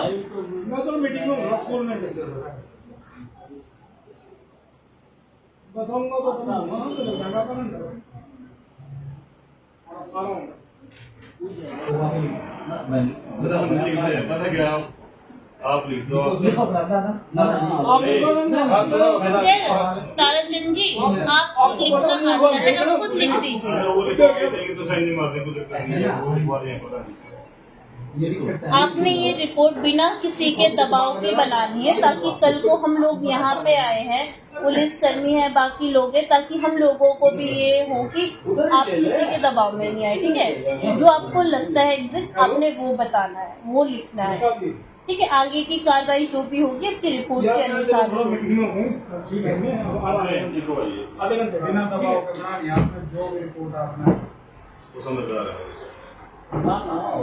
मैं तो मीटिंग में स्कूल में बस आऊंगा तो जाना पता क्या आप लिख दो ताराचंद जी, आप लिखना आता है, आप खुद लिख दीजिए। तो साइन नहीं मारते आपने ये रिपोर्ट बिना किसी के दबाव के बनानी है, ताकि कल को हम लोग यहाँ पे आए हैं, पुलिस कर्मी है, बाकी लोग हैं, ताकि हम लोगों को भी ये हो कि आप किसी के दबाव में नहीं आए। ठीक है, जो आपको लगता है एग्जैक्ट आपने वो बताना है, वो लिखना है। ठीक है, आगे की कार्रवाई जो भी होगी आपकी रिपोर्ट के अनुसार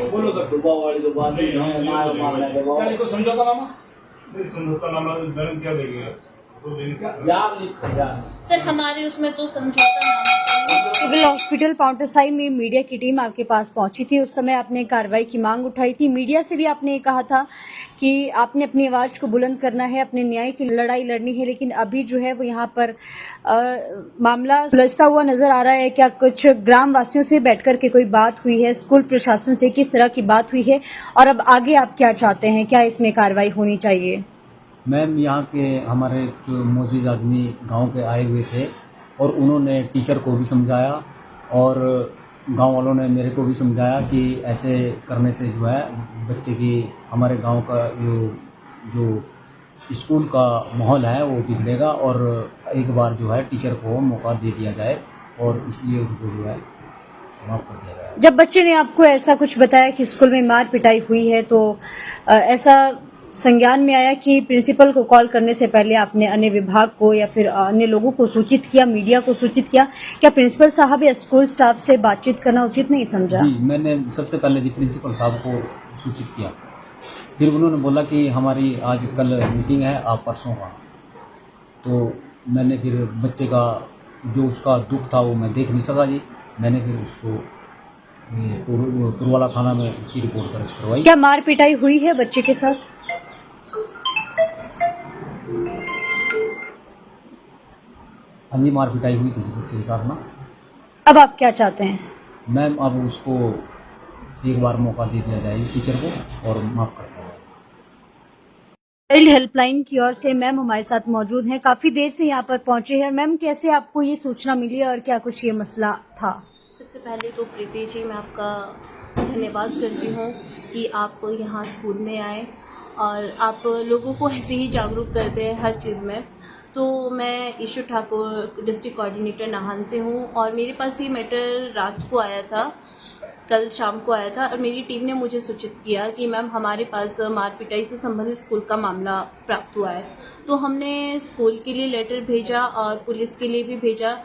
बोलो सर। समझौता नामा क्या देंगे सर, हमारे उसमें तो समझौता नामा सिविल हॉस्पिटल पाउंटा साहिब में मीडिया की टीम आपके पास पहुंची थी। उस समय आपने कार्रवाई की मांग उठाई थी। मीडिया से भी आपने कहा था कि आपने अपनी आवाज को बुलंद करना है, अपने न्याय की लड़ाई लड़नी है, लेकिन अभी जो है वो यहाँ पर मामला सुलझता हुआ नजर आ रहा है। क्या कुछ ग्राम वासियों से बैठकर के कोई बात हुई है, स्कूल प्रशासन से किस तरह की बात हुई है, और अब आगे आप क्या चाहते हैं, क्या इसमें कार्रवाई होनी चाहिए? मैम, यहाँ के हमारे जो मौजूद आदमी गांव के आए हुए थे और उन्होंने टीचर को भी समझाया और गांव वालों ने मेरे को भी समझाया कि ऐसे करने से जो है बच्चे की, हमारे गांव का जो स्कूल का माहौल है वो बिगड़ेगा और एक बार जो है टीचर को मौका दे दिया जाए और इसलिए उनको जो है माफ कर दिया जाए। जब बच्चे ने आपको ऐसा कुछ बताया कि स्कूल में मार पिटाई हुई है, तो ऐसा संज्ञान में आया कि प्रिंसिपल को कॉल करने से पहले आपने अन्य विभाग को या फिर अन्य लोगों को सूचित किया, मीडिया को सूचित किया? क्या प्रिंसिपल साहब या स्कूल स्टाफ से बातचीत करना उचित नहीं समझा? जी, मैंने सबसे पहले जी प्रिंसिपल साहब को सूचित किया, फिर उन्होंने बोला कि हमारी आज कल मीटिंग है, आप परसों का। तो मैंने फिर बच्चे का जो उसका दुख था वो मैं देख नहीं सका जी। मैंने फिर उसको पुरवाला थाना में इसकी रिपोर्ट दर्ज करवाई। क्या मार पिटाई हुई है बच्चे के साथ? हाँ जी, मार पिटाई हुई थी बच्चे के साथ ना। अब आप क्या चाहते हैं? मैम, अब उसको एक बार मौका दे दिया जाए टीचर को और माफ कर दिया जाए। चाइल्ड हेल्पलाइन की ओर से मैम हमारे साथ मौजूद हैं, काफी देर से यहाँ पर पहुंचे हैं। मैम, कैसे आपको ये सूचना मिली और क्या कुछ ये मसला था? सबसे पहले तो प्रीति जी, मैं आपका धन्यवाद करती हूँ कि आप यहाँ स्कूल में आए और आप लोगों को ऐसे ही जागरूक करते हैं हर चीज़ में। तो मैं ईशू ठाकुर, डिस्ट्रिक्ट कोऑर्डिनेटर नाहन से हूँ और मेरे पास ये मैटर रात को आया था, कल शाम को आया था और मेरी टीम ने मुझे सूचित किया कि मैम हमारे पास मार पिटाई से संबंधित स्कूल का मामला प्राप्त हुआ है। तो हमने स्कूल के लिए लेटर भेजा और पुलिस के लिए भी भेजा।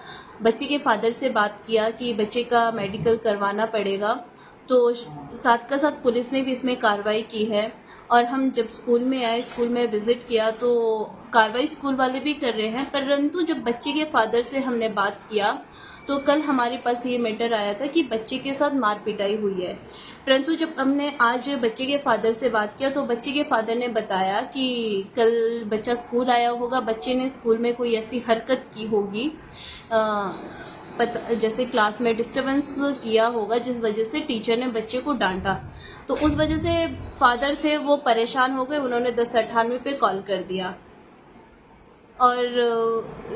बच्चे के फादर से बात किया कि बच्चे का मेडिकल करवाना पड़ेगा, तो साथ का साथ पुलिस ने भी इसमें कार्रवाई की है। और हम जब स्कूल में आए, स्कूल में विज़िट किया, तो कार्रवाई स्कूल वाले भी कर रहे हैं, परंतु जब बच्चे के फादर से हमने बात किया तो कल हमारे पास ये मैटर आया था कि बच्चे के साथ मार पिटाई हुई है। परंतु जब हमने आज बच्चे के फादर से बात किया तो बच्चे के फादर ने बताया कि कल बच्चा स्कूल आया होगा, बच्चे ने स्कूल में कोई ऐसी हरकत की होगी, जैसे क्लास में डिस्टर्बेंस किया होगा, जिस वजह से टीचर ने बच्चे को डांटा। तो उस वजह से फादर थे वो परेशान हो गए, उन्होंने 1098 पे कॉल कर दिया। और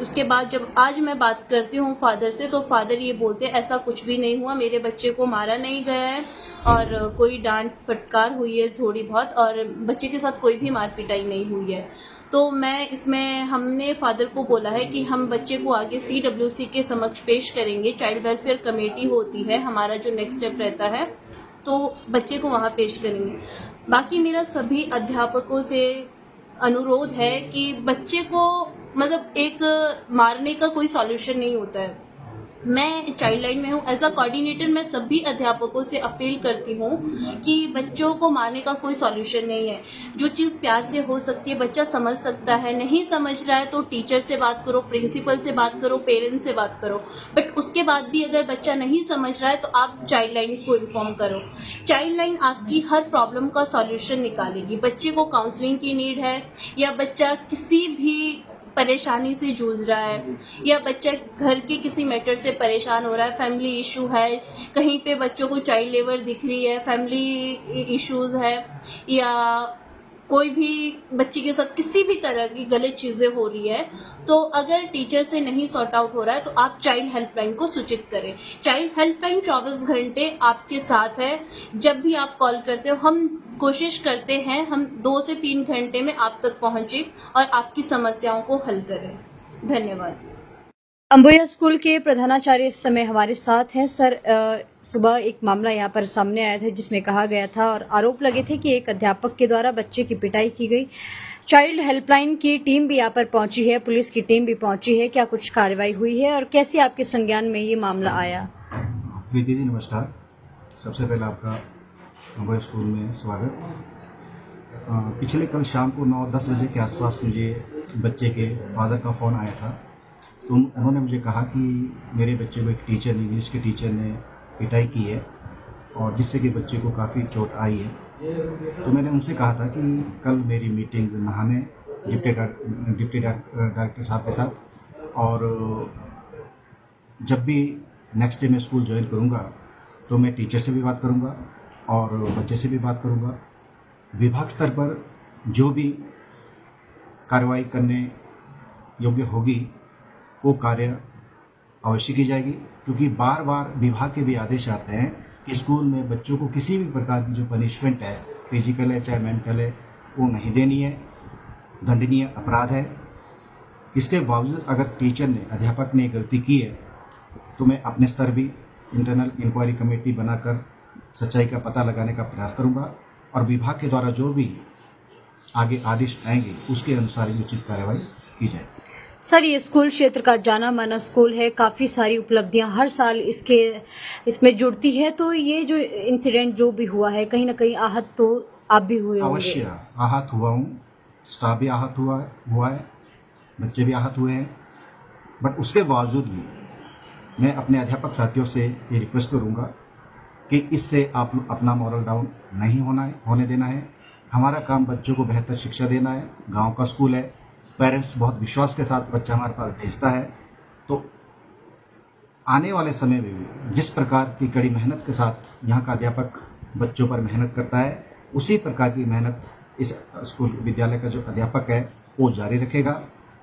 उसके बाद जब आज मैं बात करती हूँ फादर से, तो फादर ये बोलते हैं ऐसा कुछ भी नहीं हुआ, मेरे बच्चे को मारा नहीं गया है और कोई डांट फटकार हुई है थोड़ी बहुत, और बच्चे के साथ कोई भी मार पिटाई नहीं हुई है। तो मैं इसमें, हमने फादर को बोला है कि हम बच्चे को आगे CWC के समक्ष पेश करेंगे। चाइल्ड वेलफेयर कमेटी होती है, हमारा जो नेक्स्ट स्टेप रहता है, तो बच्चे को वहाँ पेश करेंगे। बाकी मेरा सभी अध्यापकों से अनुरोध है कि बच्चे को, मतलब एक मारने का कोई सॉल्यूशन नहीं होता है, मैं चाइल्ड लाइन में हूँ। एज अ कोऑर्डिनेटर मैं सभी अध्यापकों से अपील करती हूँ कि बच्चों को मारने का कोई सॉल्यूशन नहीं है। जो चीज़ प्यार से हो सकती है बच्चा समझ सकता है, नहीं समझ रहा है तो टीचर से बात करो, प्रिंसिपल से बात करो, पेरेंट्स से बात करो। बट उसके बाद भी अगर बच्चा नहीं समझ रहा है तो आप चाइल्ड लाइन को इन्फॉर्म करो। चाइल्ड लाइन आपकी हर प्रॉब्लम का सॉल्यूशन निकालेगी। बच्चे को काउंसलिंग की नीड है, या बच्चा किसी भी परेशानी से जूझ रहा है, या बच्चा घर के किसी मैटर से परेशान हो रहा है, फैमिली इशू है, कहीं पे बच्चों को चाइल्ड लेबर दिख रही है, फैमिली इश्यूज है, या कोई भी बच्चे के साथ किसी भी तरह की गलत चीज़ें हो रही है, तो अगर टीचर से नहीं सॉर्ट आउट हो रहा है तो आप चाइल्ड हेल्पलाइन को सूचित करें। चाइल्ड हेल्पलाइन 24 घंटे आपके साथ है। जब भी आप कॉल करते हो हम कोशिश करते हैं हम 2 से 3 घंटे में आप तक पहुंचे और आपकी समस्याओं को हल करें। धन्यवाद। अंबोया स्कूल के प्रधानाचार्य इस समय हमारे साथ हैं। सर, सुबह एक मामला यहाँ पर सामने आया था जिसमें कहा गया था और आरोप लगे थे कि एक अध्यापक के द्वारा बच्चे की पिटाई की गई। चाइल्ड हेल्पलाइन की टीम भी यहाँ पर पहुंची है, पुलिस की टीम भी पहुंची है। क्या कुछ कार्रवाई हुई है और कैसे आपके संज्ञान में ये मामला आया? प्रीति जी नमस्कार। सबसे पहले आपका अंबोया स्कूल में स्वागत। पिछले कल शाम को 9-10 बजे के आसपास मुझे बच्चे के फादर का फ़ोन आया था। तो उन्होंने मुझे कहा कि मेरे बच्चे को एक टीचर ने, इंग्लिश के टीचर ने पिटाई की है और जिससे कि बच्चे को काफ़ी चोट आई है। तो मैंने उनसे कहा था कि कल मेरी मीटिंग नहाने डिप्टी डायरेक्टर साहब के साथ, और जब भी नेक्स्ट डे मैं स्कूल ज्वाइन करूँगा तो मैं टीचर से भी बात करूँगा और बच्चे से भी बात करूँगा। विभाग स्तर पर जो भी कार्रवाई करने योग्य होगी वो कार्य अवश्य की जाएगी, क्योंकि बार बार विभाग के भी आदेश आते हैं कि स्कूल में बच्चों को किसी भी प्रकार की जो पनिशमेंट है, फिजिकल है चाहे मेंटल है, वो नहीं देनी है, दंडनीय अपराध है। इसके बावजूद अगर टीचर ने, अध्यापक ने गलती की है तो मैं अपने स्तर भी इंटरनल इंक्वायरी कमेटी बनाकर सच्चाई का पता लगाने का प्रयास करूंगा और विभाग के द्वारा जो भी आगे आदेश आएंगे उसके अनुसार ही उचित कार्रवाई की जाएगी। सर, ये स्कूल क्षेत्र का जाना माना स्कूल है, काफ़ी सारी उपलब्धियां हर साल इसमें जुड़ती है। तो ये जो इंसिडेंट जो भी हुआ है, कहीं ना कहीं आहत तो आप भी हुए होंगे। अवश्य आहत हुआ हूँ, स्टाफ भी आहत हुआ है, बच्चे भी आहत हुए हैं। बट उसके बावजूद भी मैं अपने अध्यापक साथियों से ये रिक्वेस्ट करूँगा कि इससे आप अपना मॉरल डाउन नहीं होने देना है। हमारा काम बच्चों को बेहतर शिक्षा देना है। गाँव का स्कूल है, पेरेंट्स बहुत विश्वास के साथ बच्चा हमारे पास भेजता है। तो आने वाले समय में भी जिस प्रकार की कड़ी मेहनत के साथ यहाँ का अध्यापक बच्चों पर मेहनत करता है, उसी प्रकार की मेहनत इस स्कूल विद्यालय का जो अध्यापक है वो जारी रखेगा।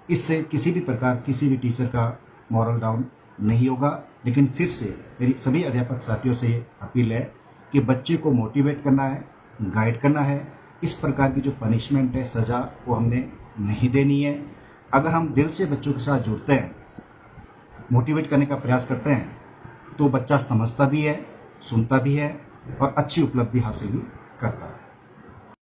इससे किसी भी प्रकार किसी भी टीचर का मॉरल डाउन नहीं होगा। लेकिन फिर से मेरी सभी अध्यापक साथियों से अपील है कि बच्चे को मोटिवेट करना है, गाइड करना है। इस प्रकार की जो पनिशमेंट है, सज़ा, वो हमने नहीं देनी है। अगर हम दिल से बच्चों के साथ जुड़ते हैं, मोटिवेट करने का प्रयास करते हैं, तो बच्चा समझता भी है, सुनता भी है और अच्छी उपलब्धि हासिल भी करता है।